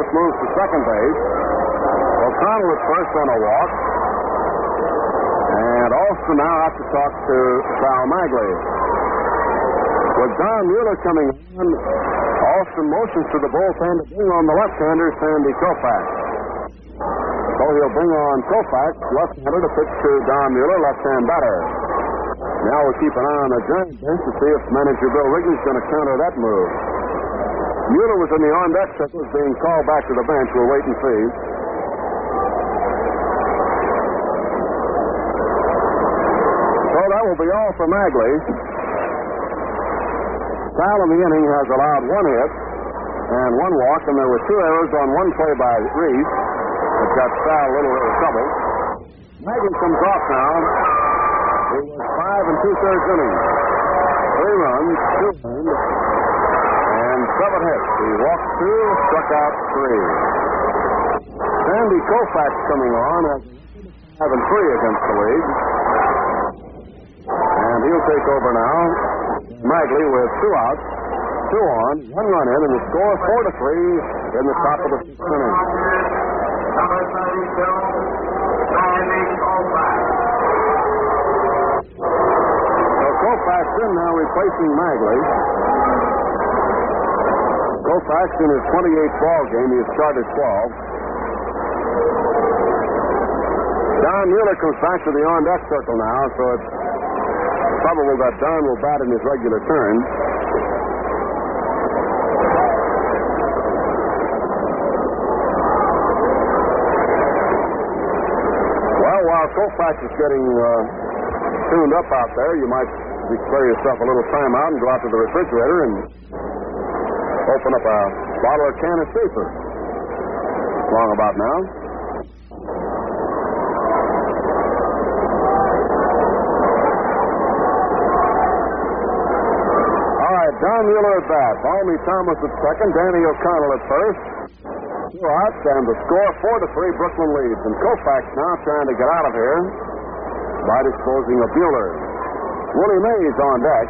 Thomas moves to second base. O'Connell is first on a walk. And Austin now has to talk to Sal Magley. With Don Mueller coming on, Austin motions to the bullpen to bring on the left-hander, Sandy Koufax. So he'll bring on Koufax, left-hander, to pitch to Don Mueller, left-hand batter. Now we'll keep an eye on the Giant bench to see if manager Bill Wrigley's going to counter that move. Mueller was in the on-deck circle, is being called back to the bench. We'll wait and see. So that will be all for Magley. Sal in the inning has allowed one hit and one walk, and there were two errors on one play by Reese. It got Sal a little trouble. Magley comes off now. It was 5 2/3 innings. 3 runs, 2 earned, and 7 hits. He walked 2, struck out 3. Sandy Koufax coming on has 5 and 3 against the league. And he'll take over now. Magley with 2 outs, 2 on, 1 run in, and the score 4-3 in the top of the 6th inning. Number 32, Sandy Koufax. So Koufax in now replacing Magley. Koufax in his 28th ball game. He has started 12. Don Mueller comes back to the on-deck circle now, so it's probable that Don will bat in his regular turn. Well, while Koufax is getting tuned up out there, you might declare yourself a little time out and go out to the refrigerator and open up a bottle or can of Spreaker. Long about now. Don Mueller at bat. Balmy Thomas at second. Danny O'Connell at first. 2 outs, and the score 4-3. Brooklyn leads. And Koufax now trying to get out of here by disposing of Mueller. Willie Mays on deck.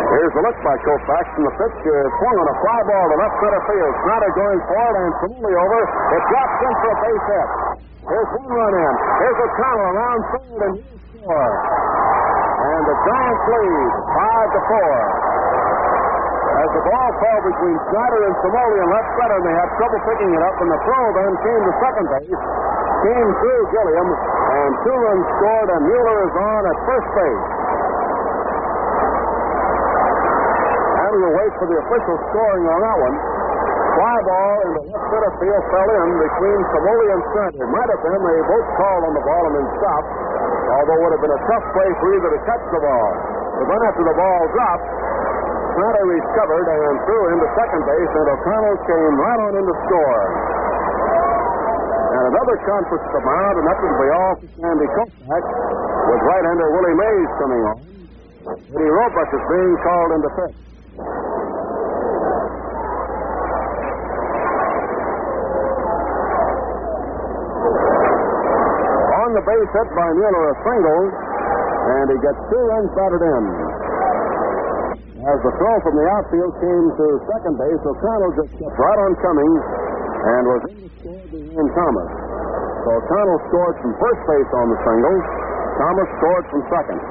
Here's the look by Koufax, and the pitch is swung on a fly ball to left center field. Snyder going for it, and Samuli over. It drops in for a base hit. Here's 1 run in. Here's O'Connell around third, and he's score. And the Giants lead 5-4. As the ball fell between Snyder and Samoli and left center, and they had trouble picking it up, and the throw then came to second base, came through Gilliam, and 2 runs scored, and Mueller is on at first base. And we'll wait for the official scoring on that one. Fly ball in the left center field fell in between Samoli and Snyder. It might have been they both called on the ball and then stopped. Although it would have been a tough play for either to catch the ball. But then after the ball dropped, Snyder recovered and threw into second base, and O'Connell came right on in to score. And another conference come out, and that will be all for Sandy Koufax, with right-hander Willie Mays coming on. Eddie Roebuck is being called into fifth. The base hit by Mueller, a single, and he gets 2 runs batted in. As the throw from the outfield came to second base, O'Connell just kept right on coming and was in to score behind Thomas. So O'Connell scored from first base on the single. Thomas scored from second.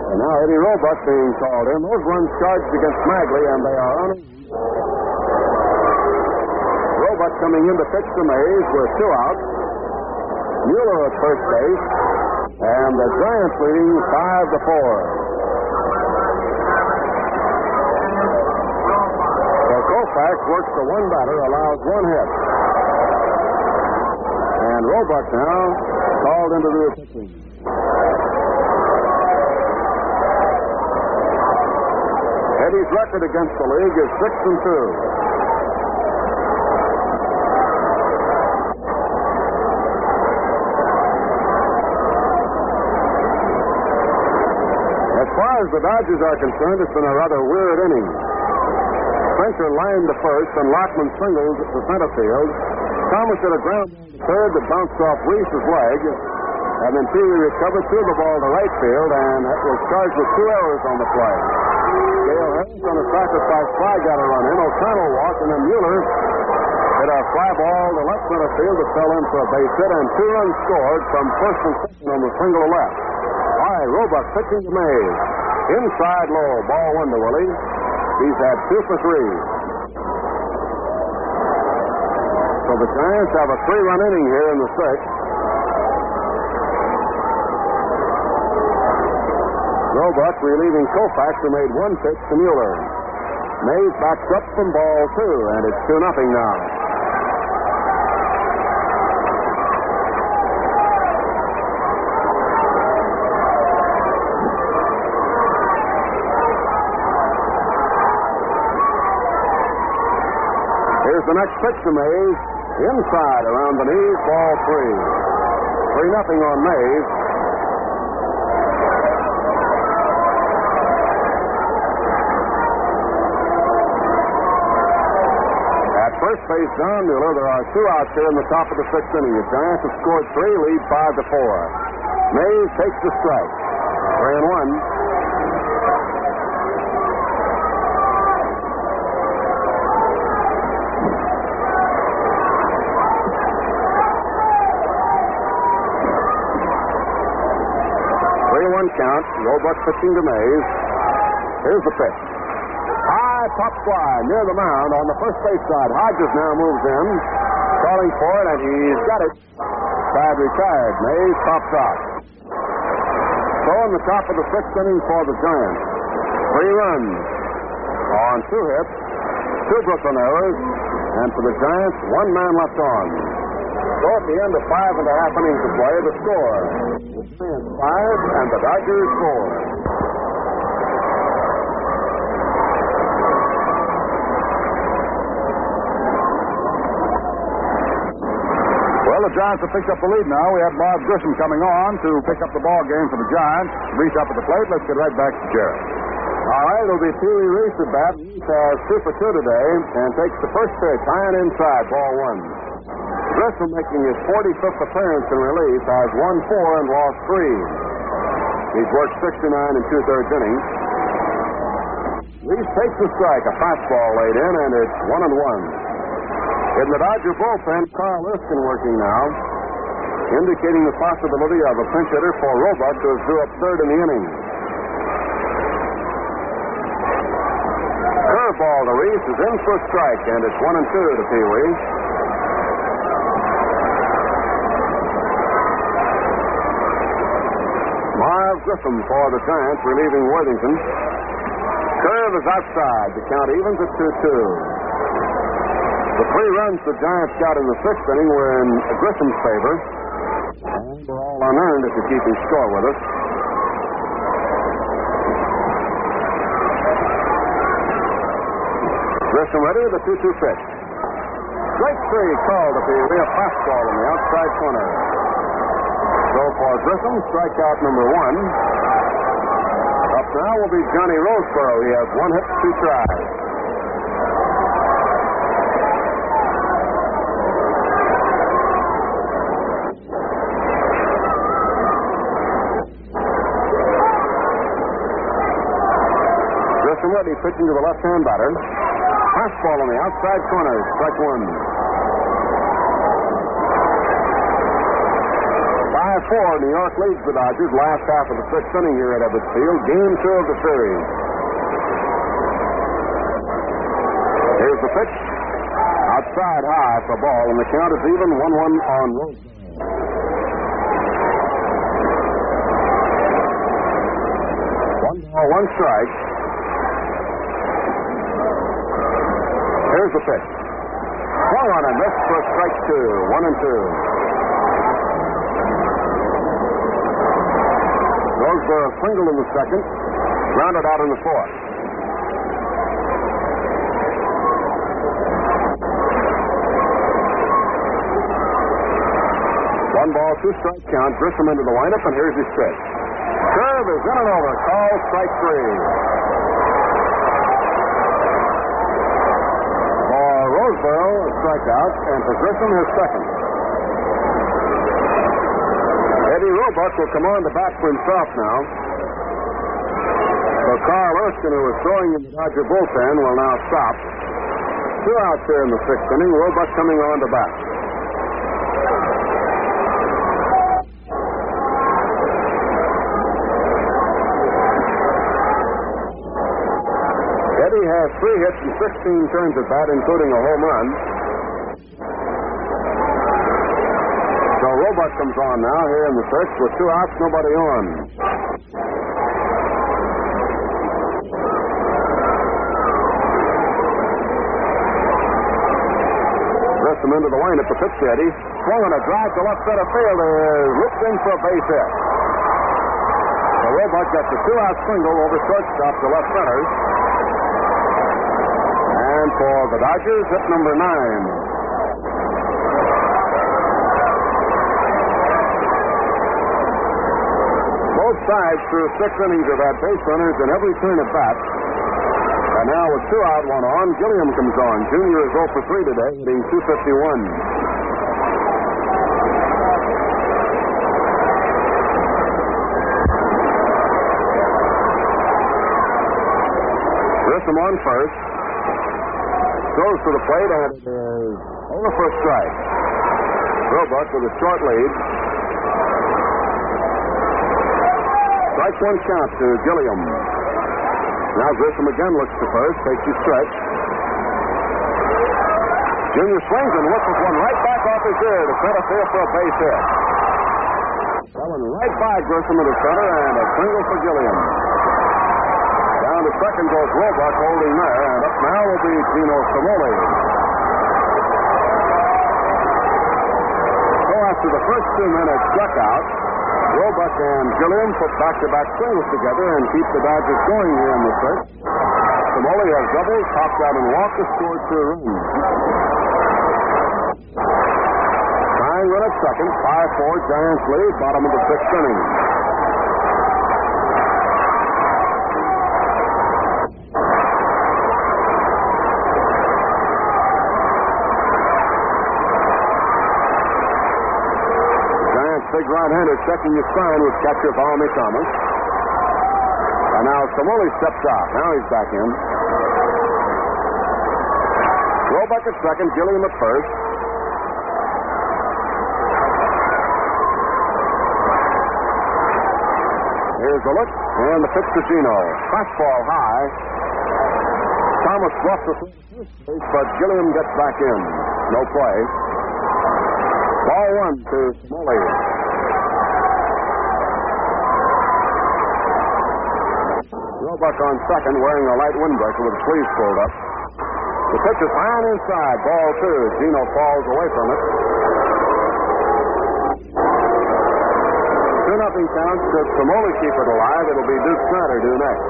And now Eddie Roebuck being called in. Those runs charged against Magley, and they are on. Roebuck coming in to pitch to Mays with 2 outs. Mueller at first base, and the Giants leading 5-4. So Koufax works the 1 batter, allows 1 hit. And Roebuck now called into the pitching. Eddie's record against the league is 6-2. As far as the Dodgers are concerned, it's been a rather weird inning. Spencer lined to first, and Lockman singled to center field. Thomas hit a ground ball to third that bounced off Reese's leg, and then Peavy recovered, threw the ball to right field, and was charged with 2 errors on the play. Gale Harris on a sacrifice fly got a run in. O'Connell walked, and then Mueller hit a fly ball to left center field that fell in for a base hit, and 2 runs scored from first and second on the single to left. All right, Roebuck pitching to Mays. Inside low, ball 1 to Willie. He's had 2 for 3. So the Giants have a 3-run inning here in the 6th. Roebuck relieving Koufax, who made 1 pitch to Mueller. Mays backs up from ball 2, and it's 2-0 now. Here's the next pitch to Mays. Inside, around the knees, ball 3. 3-0 on Mays. At first base, John Mueller, there are 2 outs here in the top of the 6th inning. The Giants have scored 3, lead 5-4. Mays takes the strike. 3-1. 3-1 count. Roebuck pitching to Mays. Here's the pitch. High pop fly near the mound on the first base side. Hodges now moves in, calling for it, and he's got it. Side retired. Mays pops out. So in the top of the 6th inning for the Giants. 3 runs on 2 hits, 2 Brooklyn errors, and for the Giants, 1 man left on. So at the end of 5.5 innings of play, the score: the Giants 5 and the Dodgers 4. Well, the Giants have picked up the lead now. We have Bob Grissom coming on to pick up the ball game for the Giants. Reese up at the plate. Let's get right back to Jerry. All right, it'll be Pee Wee Reese at bat. Reese has 2 for 2 today and takes the first pitch high and inside, ball 1. Grissom, making his 45th appearance in relief, has won 4 and lost 3. He's worked 69 and 2/3 innings. Reese takes the strike, a fastball laid in, and it's 1-1. In the Dodger bullpen, Carl Erskine working now, indicating the possibility of a pinch hitter for Roebuck, who is due up 3rd in the inning. Curveball to Reese is in for a strike, and it's 1-2 to Pee Wee. Marv Grissom for the Giants, relieving Worthington. Curve is outside. The count evens at 2-2. The 3 runs the Giants got in the 6th inning were in Grissom's favor. And they're all unearned if you're keeping score with us. Grissom ready with a 2-2 pitch. Strike 3 called to Pee Wee, a fastball in the outside corner. So for Grissom, strikeout number 1. Up now will be Johnny Roseboro. He has 1 hit, 2 tries. Grissom ready, pitching to the left-hand batter. Fastball on the outside corner, strike 1. 5-4, New York leads the Dodgers last half of the 6th inning here at Ebbets Field. Game 2 of the series. Here's the pitch. Outside high for a ball, and the count is even, 1-1 on Rose. 1 ball, 1 strike. Here's the pitch. Swung on and missed for strike 2. 1-2. Roseboro singled in the 2nd, grounded out in the 4th. One ball, 2 strike count. Grissom into the windup, and here's his pitch. Curve is in and over. Call strike 3. For Roseboro, a strikeout, and for Grissom, his 2nd. Eddie Roebuck will come on to bat for himself now. So Carl Erskine, who was throwing in the Dodger bullpen, will now stop. 2 outs here in the 6th inning. Roebuck coming on to bat. Eddie has 3 hits and 16 turns at bat, including a home run. So Roebuck comes on now here in the 6th with 2 outs, nobody on. Grissom into the windup, the pitch to Eddie. Swung on a drive to left center field. Ripped in for a base hit. So Roebuck gets a 2-out single over shortstop to left center. And for the Dodgers, hit number 9. Both sides threw 6 innings of that base runners in every turn at bat. And now with 2 out, 1 on, Gilliam comes on. Junior is 0 for 3 today, hitting .251. Grissom on first. Goes to the plate and is over for a strike. Roebuck with a short lead. Strike 1 count to Gilliam. Now Grissom again looks to first, takes his stretch. Junior swings and whistles one right back off his ear to center field for a base hit. Going right by Grissom at the center and a single for Gilliam. Down to second goes Roebuck holding there, and up now will be Gino Samoli. So after the first 2 minutes struck out, Roebuck and Gilliam put back-to-back singles together and keep the Dodgers going here in the 6th. Samoli has doubles, popped out and walked, and scored 2 runs. Tying run at second, 5-4, Giants lead, bottom of the 6th inning. Big right-hander checking his sign with catcher Valmy Thomas. And now Samoli steps out. Now he's back in. Roebuck at second, Gilliam at first. Here's the look, and the pitch to Gino. Fastball high. Thomas bluffs the first base, but Gilliam gets back in. No play. Ball 1 to Samoli. Roebuck on second, wearing a light windbreaker with the sleeves pulled up. The pitch is high and inside. Ball 2. Gino falls away from it. 2-0 count. Should Samoli keep it alive, it'll be Duke Snyder due next.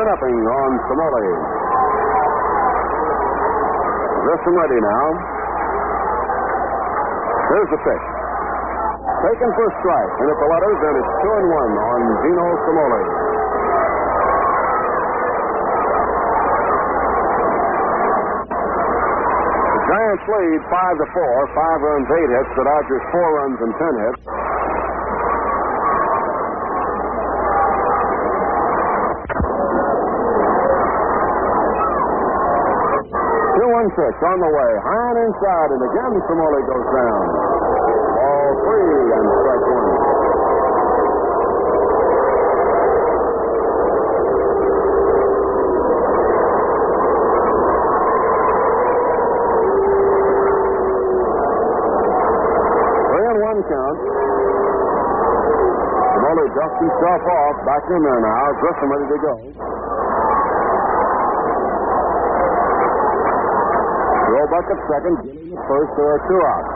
Nothing on Samoli. Grissom ready now. Here's the pitch. Taken for a strike. And at the letters, and it's 2-1 on Gino Samoli. The Giants lead 5-4. 5 runs, 8 hits. The Dodgers 4 runs and 10 hits. Pitch on the way, high and inside, and again Samoli goes down. Ball 3 and strike 1. Three and 1 count. Samoli dusts himself off, back in there now. Grissom ready to go. Roebuck at second, Gilliam at first. There are 2 outs.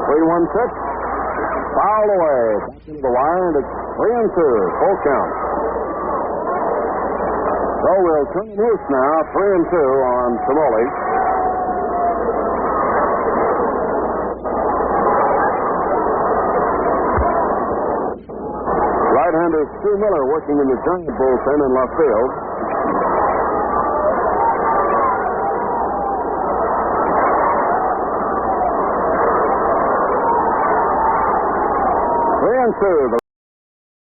3-1 pitch. Foul away. Back into the wire, and it's 3-2. Full count. So we'll turn loose now. 3-2 on Samoli. Right-hander Stu Miller working in the Giant bullpen in left field. 2.